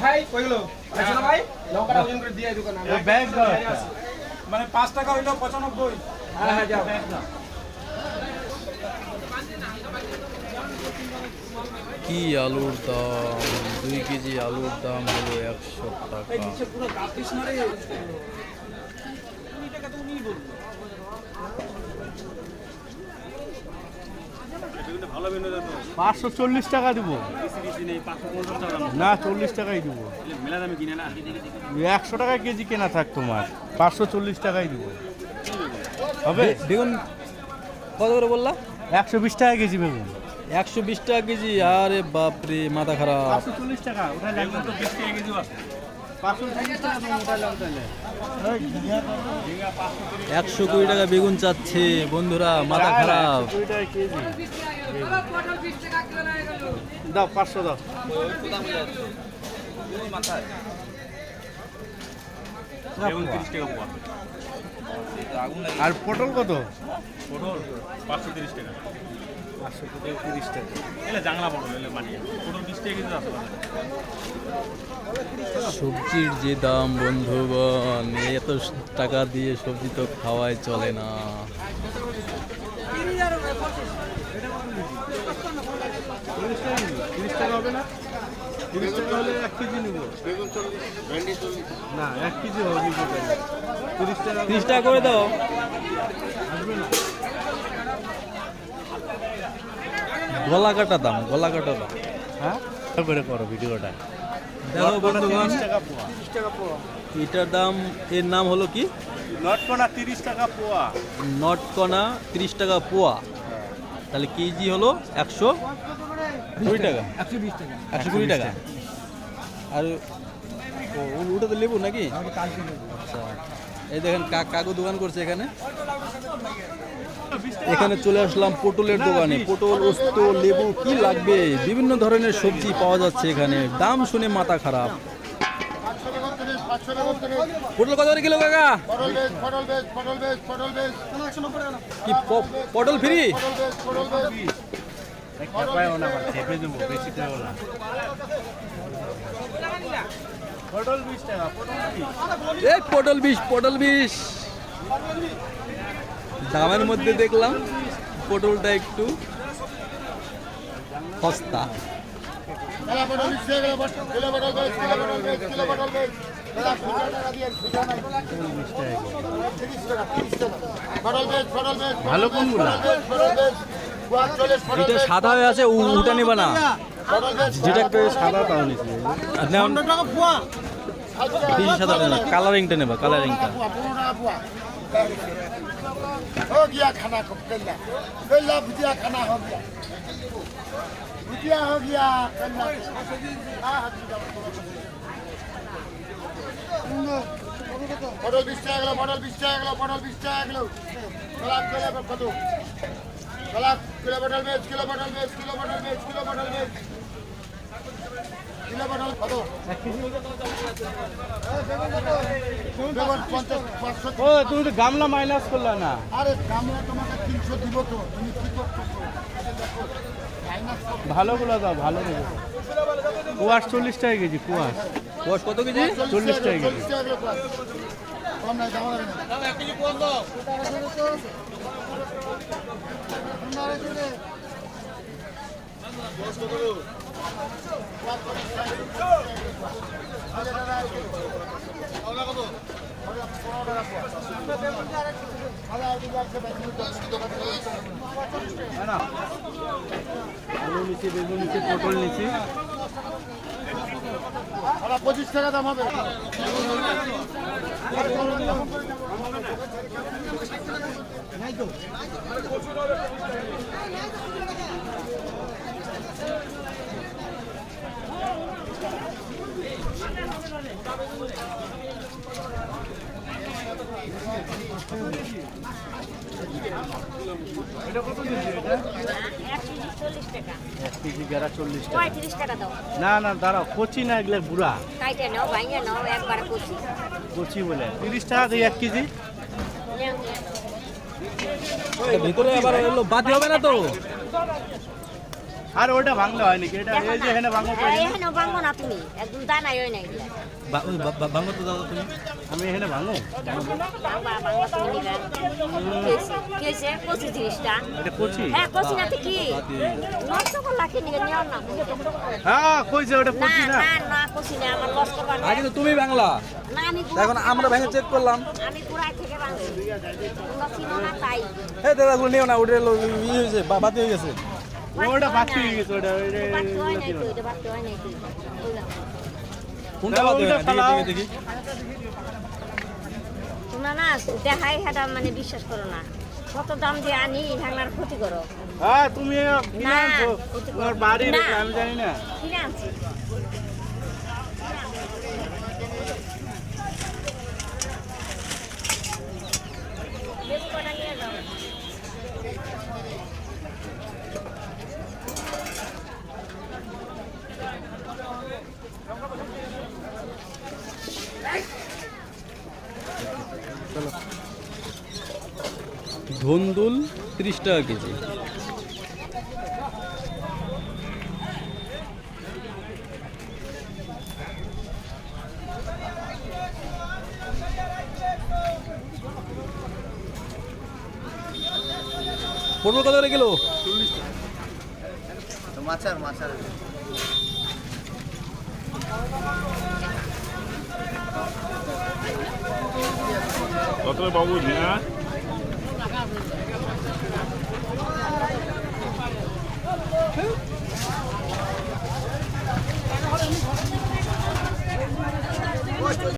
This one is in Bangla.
ভাই কই গেল ভাই লঙ্কাটা ওজন করে দিয়ে দোকানে ব্যাগ মানে 5 টাকা হইলো 95। হ্যাঁ হ্যাঁ যাও কি আলুর দাম, 2 কেজি আলুর দাম হলো 100 টাকা। 540 টাকা দিব না, 40 টাকাই দিব। 100 টাকা কেজি কেনা থাক তোমার, 540 টাকাই দিব হবে। বেগুন কত করে বললা? 120 টাকা কেজি বেগুন। 120 টাকা কেজি? আরে বাপরে, মাথা খারাপ। 540 টাকা ওটা লাগবে তো, 20 টাকা কেজি আছে। 540 টাকা তুমি ওটা লাগবে তাহলে। 120 টাকা বেগুন চাচ্ছে বন্ধুরা, মাথা খারাপ। 20 টাকা কেজি দাও, 500 দাও। আর পটল কত? পটল 530 টাকা। 530 টাকা। এলে জাংলা পটল, এলে মাটি পটল 20 টাকা কেজি আছে। সবজির যে দাম বন্ধুগণ, এত টাকা দিয়ে সবজি তো খাওয়াই চলে না। 30 টাকা হবে না? 30 টাকা হলে 1 কেজি নিব। না, 1 কেজি হবে। 30 টাকা। 30 টাকা করে দাও। গলা কাটা দাম, গলা কাটা দাম। হ্যাঁ করে করো ভিডিওটা। দেখো বন্ধুগণ, 30 টাকা পোয়া। 30 টাকা পোয়া। এটার দাম, এর নাম হলো কি? নটকোনা 30 টাকা পোয়া। নটকনা 30 টাকা পোয়া। তাহলে কেজি হলো 120 টাকা। 120 টাকা। আর ওটা তো লেবু নাকি? আচ্ছা, এই দেখেন কাকু দোকান করছে এখানে। এখানে চলে আসলাম পটলের দোকানে। পটল, ওস্ত, লেবু কি লাগবে, বিভিন্ন ধরনের সবজি পাওয়া যাচ্ছে এখানে। দাম শুনে মাথা খারাপ। পটল কত করে কিলো কাকা? কি পটল ফ্রি? পটল 20 টাকা। এই পটল 20, পটল 20। দামের মধ্যে দেখলাম পটলটা একটু সস্তা। ভালো কোনগুলা? যেটা সাদা হয়ে আছে ওটা নেবা না, যেটা একটু সাদা তাও নিচ্ছি। বেশি সাদা নেবা, কালারিংটা নেবা, কালারিংটা। हो गया खाना को कल्ला कल्ला भुजिया खाना हो गया भुजिया हो गया कल्ला पटल 20 টাকা গেল, পটল 20 টাকা গেল, পটল 20 টাকা গেল। কলাপ কিলো কত? কলাপ কিলো পটল বেচ, কিলো পটল বেচ, কিলো পটল বেচ, কিলো পটল বেচ, কিলো পটল কত? 1 কেজি। বেগুন 50 500। ও তুমি তো গামলা মাইনাস করলা না? আরে গামলা তোমাকে 300 দিব তো, তুমি কি করতেছো? মাইনাস ভালোগুলো দাও, ভালো দেবো। কুয়াশ 40 টাকা কেজি। কুয়াশ কোষ কত কেজি? 40 টাকা কেজি। 40 টাকা করে কম নাই, দাম হবে না। দাম 1 কেজি কোন দাও? আলু নিচে, বেগুন নিচে, পটল নিচে। 25 টাকা দাম হবে। এটা কত দিচ্ছি? এটা 1 টাকা। 1 কেজি গেরা 40 টাকা। 35 টাকা দাও। না না দাঁড়াও, কচি না, এগুলো বুড়া। কাইটে নাও, ভাঙিয়ে নাও, একবার কুচি। কচি বলে 30 টাকা দিয়ে 1 কেজি। ভিতরে আবার হলো বাতি হবে না তো? আর ওটা ভাঙলে হয় নাকি? এটা এই যে এখানে ভাঙো তো এখানে। এখানে ভাঙবো না তুমি, একদম দানাই হয় নাই। বাংলা তো দাদা তুমি। আমি এখানে ভাঙো। বাংলা তুমি নিবে। কি হয়েছে? কচি জিনিসটা। এটা কচি? হ্যাঁ, কচি না তো কি? নষ্ট করলা কি নিবে? নিও না। হ্যাঁ কইছে ওটা না কচি না। না না, কচি না, আমার লস করবা না। আগে তো তুমি বাংলা, না, আমি এখন আমরা ভেঙে চেক করলাম। আমি পুরাই থেকে ভাঙছি। তোমরা চিনো না তাই। এই দাদা গুলো নিও না, ওটা ই হয়েছে বাতি হয়ে গেছে। ওটা বাকি হয়ে গেছে ওটা। বাকি হয় নাই তো, এটা বাকি হয় নাই তো। কোনটা বাতি হয়ে গেছে? দেখি দেখি। তোমরা না দেখাই হেটা মানে বিশ্বাস করো না। কত দাম দিয়ে আনি ভাঙার ক্ষতি করো। হ্যাঁ তুমি কিনে না, আনছো ক্ষতি করো। তোমার বাড়ি না। রেখে আমি জানি না। কিনে আনছি। লেবু কটা নিয়ে যাও। ধুন্দুল 30 টাকা কেজি। পটল কত করে কিলো? মাছার মাছার কত বাবু ঝিঙা?